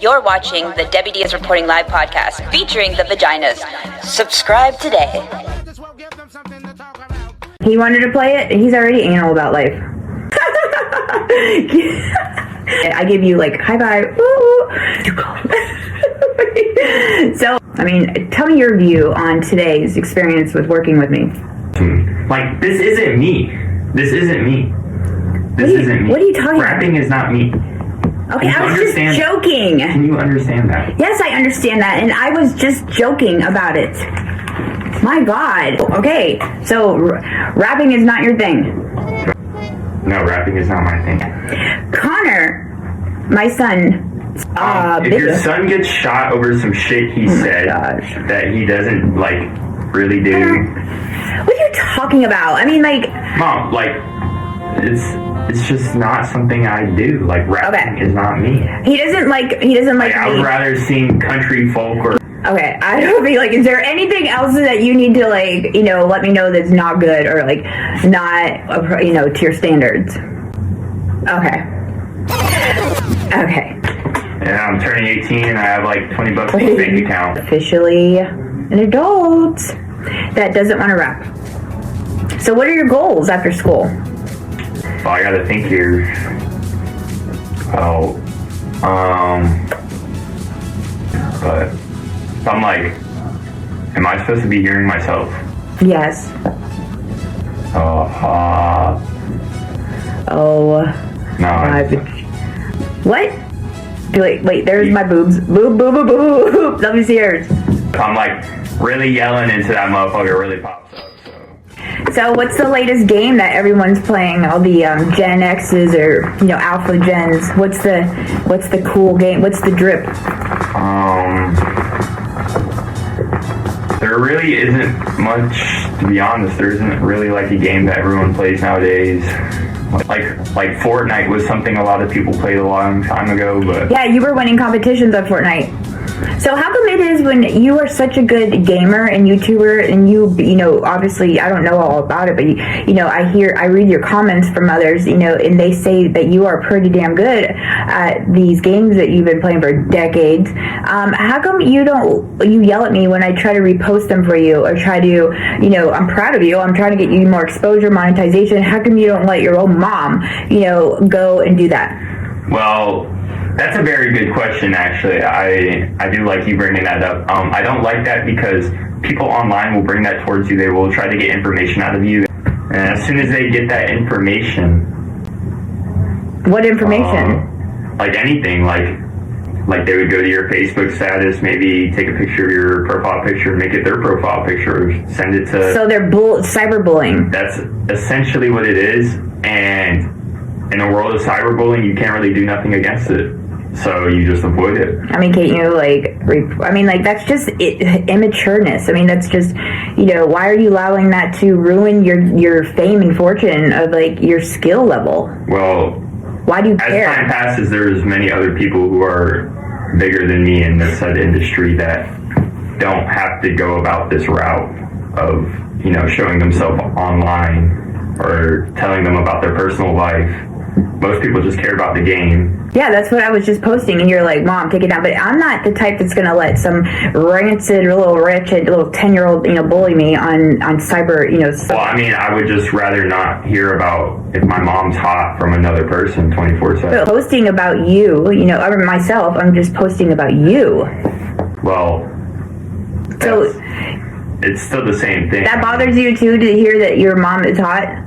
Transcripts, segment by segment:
You're watching the Debbie Diaz Reporting Live podcast featuring the vaginas. Subscribe today. He wanted to play it. He's already anal about life. I give you like high five. So, I mean, tell me your view on today's experience with working with me. Like, this isn't me. This isn't me. What are you talking about? Rapping is not me. Okay, I was just joking. Can you understand that? Yes, I understand that, and I was just joking about it. My God. Okay, so rapping is not your thing. No, rapping is not my thing. Connor, my son. If your son gets shot over some shit he said that he doesn't like really do. What are you talking about? I mean, like, Mom, like, it's just not something I do. Like, rapping is not me. He doesn't like I would rather sing country folk or. Okay, I don't be like, is there anything else that you need to, like, you know, let me know that's not good or, like, not, you know, to your standards? Okay. And I'm turning 18 and I have, like, $20 in my bank account. Officially an adult that doesn't want to rap. So what are your goals after school? Well, I gotta think here. But I'm like, am I supposed to be hearing myself? Yes. No. What? Wait, there's my boobs. Boob, boob, boob, boob. Let me see yours. I'm like really yelling into that motherfucker, really pops up. So what's the latest game that everyone's playing? All the Gen X's or, you know, Alpha Gens. What's the cool game? What's the drip? There really isn't much, to be honest. There isn't really like a game that everyone plays nowadays. Like Fortnite was something a lot of people played a long time ago, but yeah, you were winning competitions on Fortnite. So how come it is when you are such a good gamer and YouTuber and you know, obviously I don't know all about it, but you know, I read your comments from others, you know, and they say that you are pretty damn good at these games that you've been playing for decades. How come you yell at me when I try to repost them for you or try to, you know, I'm proud of you, I'm trying to get you more exposure, monetization. How come you don't let your own mom, you know, go and do that? Well, that's a very good question, actually. I do like you bringing that up. I don't like that because people online will bring that towards you. They will try to get information out of you. And as soon as they get that information... What information? Like anything. Like they would go to your Facebook status, maybe take a picture of your profile picture, make it their profile picture, send it to... So they're cyberbullying. That's essentially what it is. And in a world of cyberbullying, you can't really do nothing against it. So you just avoid it. I mean, can't you, like, that's just immatureness. I mean, that's just, you know, why are you allowing that to ruin your fame and fortune of, like, your skill level? Well, why do you care? As time passes, there's many other people who are bigger than me in this said industry that don't have to go about this route of, you know, showing themselves online or telling them about their personal life. Most people just care about the game. Yeah, that's what I was just posting, and you're like, Mom, take it down. But I'm not the type that's going to let some rancid, little wretched, little 10-year-old, you know, bully me on cyber, you know. Well, I mean, I would just rather not hear about if my mom's hot from another person 24/7. Posting about you, you know, or myself, I'm just posting about you. Well, so it's still the same thing. That bothers you, too, to hear that your mom is hot?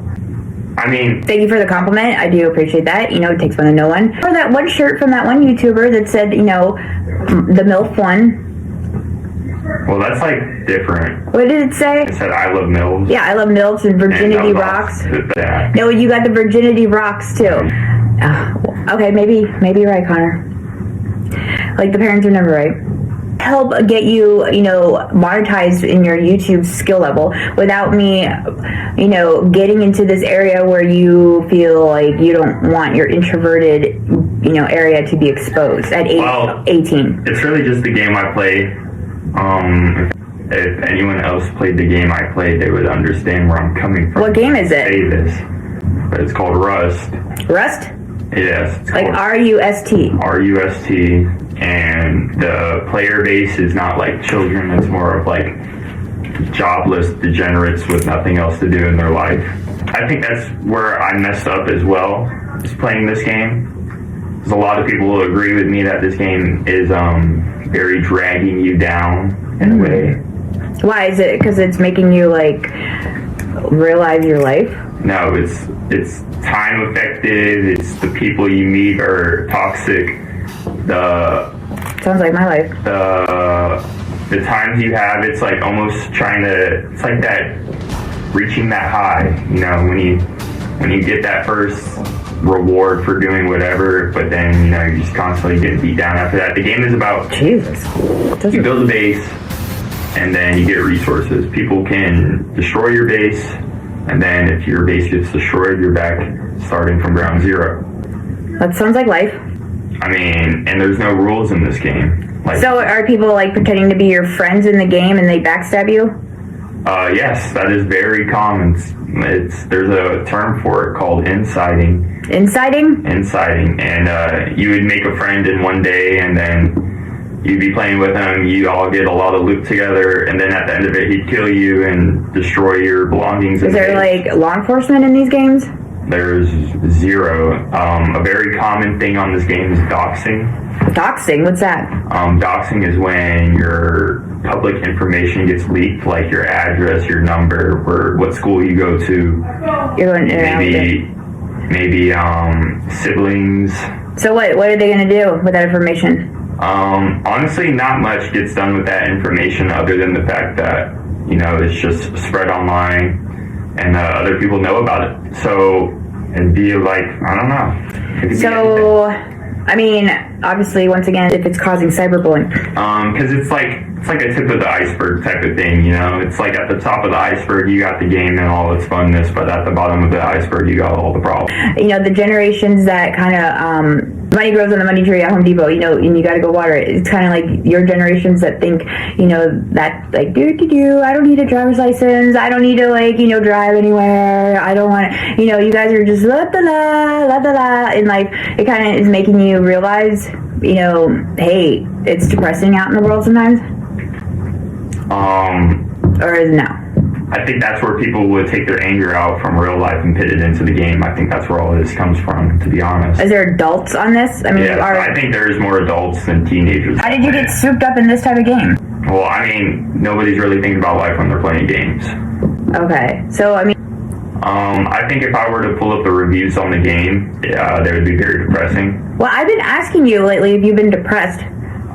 I mean... Thank you for the compliment. I do appreciate that. You know, it takes one to know one. Or that one shirt from that one YouTuber that said, you know, the MILF one. Well, that's, like, different. What did it say? It said, I love MILFs. Yeah, I love MILFs and virginity rocks. Yeah. No, you got the virginity rocks, too. Okay, maybe you're right, Connor. Like, the parents are never right. Help get you, you know, monetized in your YouTube skill level without me, you know, getting into this area where you feel like you don't want your introverted, you know, area to be exposed at 18. It's really just the game I play. If anyone else played the game I played, they would understand where I'm coming from. What game is it? Say this, but it's called Rust. Rust? Yes. It's Like called RUST. RUST, and the player base is not like children. It's more of like jobless degenerates with nothing else to do in their life. I think that's where I messed up as well, is playing this game. Because a lot of people will agree with me that this game is very dragging you down in a way. Why is it? Because it's making you like realize your life? No, it's time effective. It's the people you meet are toxic. Sounds like my life. The times you have, it's like almost it's like that, reaching that high, you know, when you get that first reward for doing whatever, but then, you know, you're just constantly getting beat down after that. The game is about, Jesus. you build a base, and then you get resources. People can destroy your base, and then if your base gets destroyed, you're back starting from ground zero. That sounds like life. I mean, and there's no rules in this game. Like, So are people like pretending to be your friends in the game and they backstab you? yes, that is very common. There's a term for it called inciting. Inciting? Inciting, and you would make a friend in one day, and then you'd be playing with him. You all get a lot of loot together, and then at the end of it, he'd kill you and destroy your belongings. Is there like law enforcement in these games? There's zero. A very common thing on this game is doxing. Doxing? What's that? Doxing is when your public information gets leaked, like your address, your number, what school you go to. You're going Maybe siblings. So what are they going to do with that information? Honestly, not much gets done with that information other than the fact that, you know, it's just spread online and other people know about it. So it'd be like, I don't know. It could be anything. I mean, obviously, once again, if it's causing cyberbullying. Because it's like a tip of the iceberg type of thing, you know? It's like at the top of the iceberg, you got the game and all its funness, but at the bottom of the iceberg, you got all the problems. You know, the generations that kind of, money grows on the money tree at Home Depot, you know, and you got to go water it. It's kind of like your generations that think, you know, that like, I don't need a driver's license. I don't need to, like, you know, drive anywhere. I don't want to, you know, you guys are just la da la, and like, it kind of is making you realize, you know, hey, it's depressing out in the world sometimes. Or is it no? I think that's where people would take their anger out from real life and pit it into the game. I think that's where all this comes from, to be honest. Is there adults on this? I mean, yeah, I think there's more adults than teenagers. How did you get souped up in this type of game? Well, I mean, nobody's really thinking about life when they're playing games. Okay, so I mean, I think if I were to pull up the reviews on the game, they would be very depressing. well, I've been asking you lately if you've been depressed.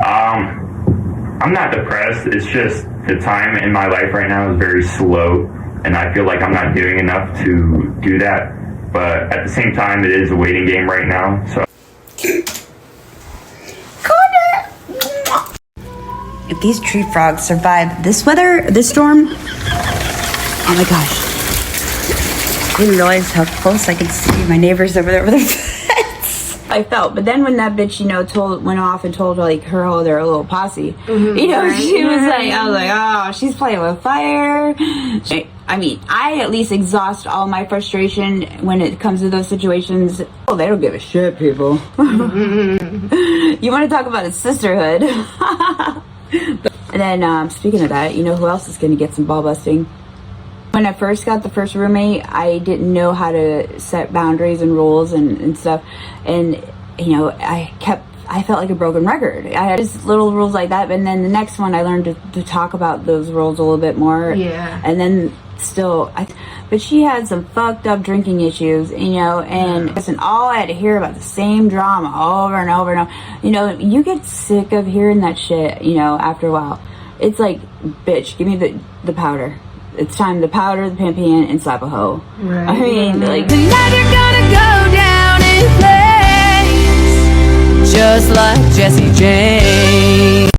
I'm not depressed. It's just the time in my life right now is very slow, and I feel like I'm not doing enough to do that. But at the same time, it is a waiting game right now. So, If these tree frogs survive this weather, this storm, oh my gosh. I didn't realize how close I could see my neighbors over there with their pets. I felt, but then when that bitch, you know, went off and told like her whole their little posse, you know, she was like, I was like, oh, she's playing with fire. I mean, I at least exhaust all my frustration when it comes to those situations. Oh, they don't give a shit, people. You want to talk about a sisterhood? And then speaking of that, you know who else is going to get some ball busting? When I first got the first roommate, I didn't know how to set boundaries and rules and stuff. And, you know, I felt like a broken record. I had just little rules like that. And then the next one, I learned to talk about those rules a little bit more. Yeah. And then still, but she had some fucked up drinking issues, you know, and listen, all I had to hear about the same drama over and over and over. You know, you get sick of hearing that shit, you know, after a while. It's like, bitch, give me the powder. It's time to powder, the pimping, and slap a hoe. Right. I mean, like, Tonight you're gonna go down in flames, just like Jesse James.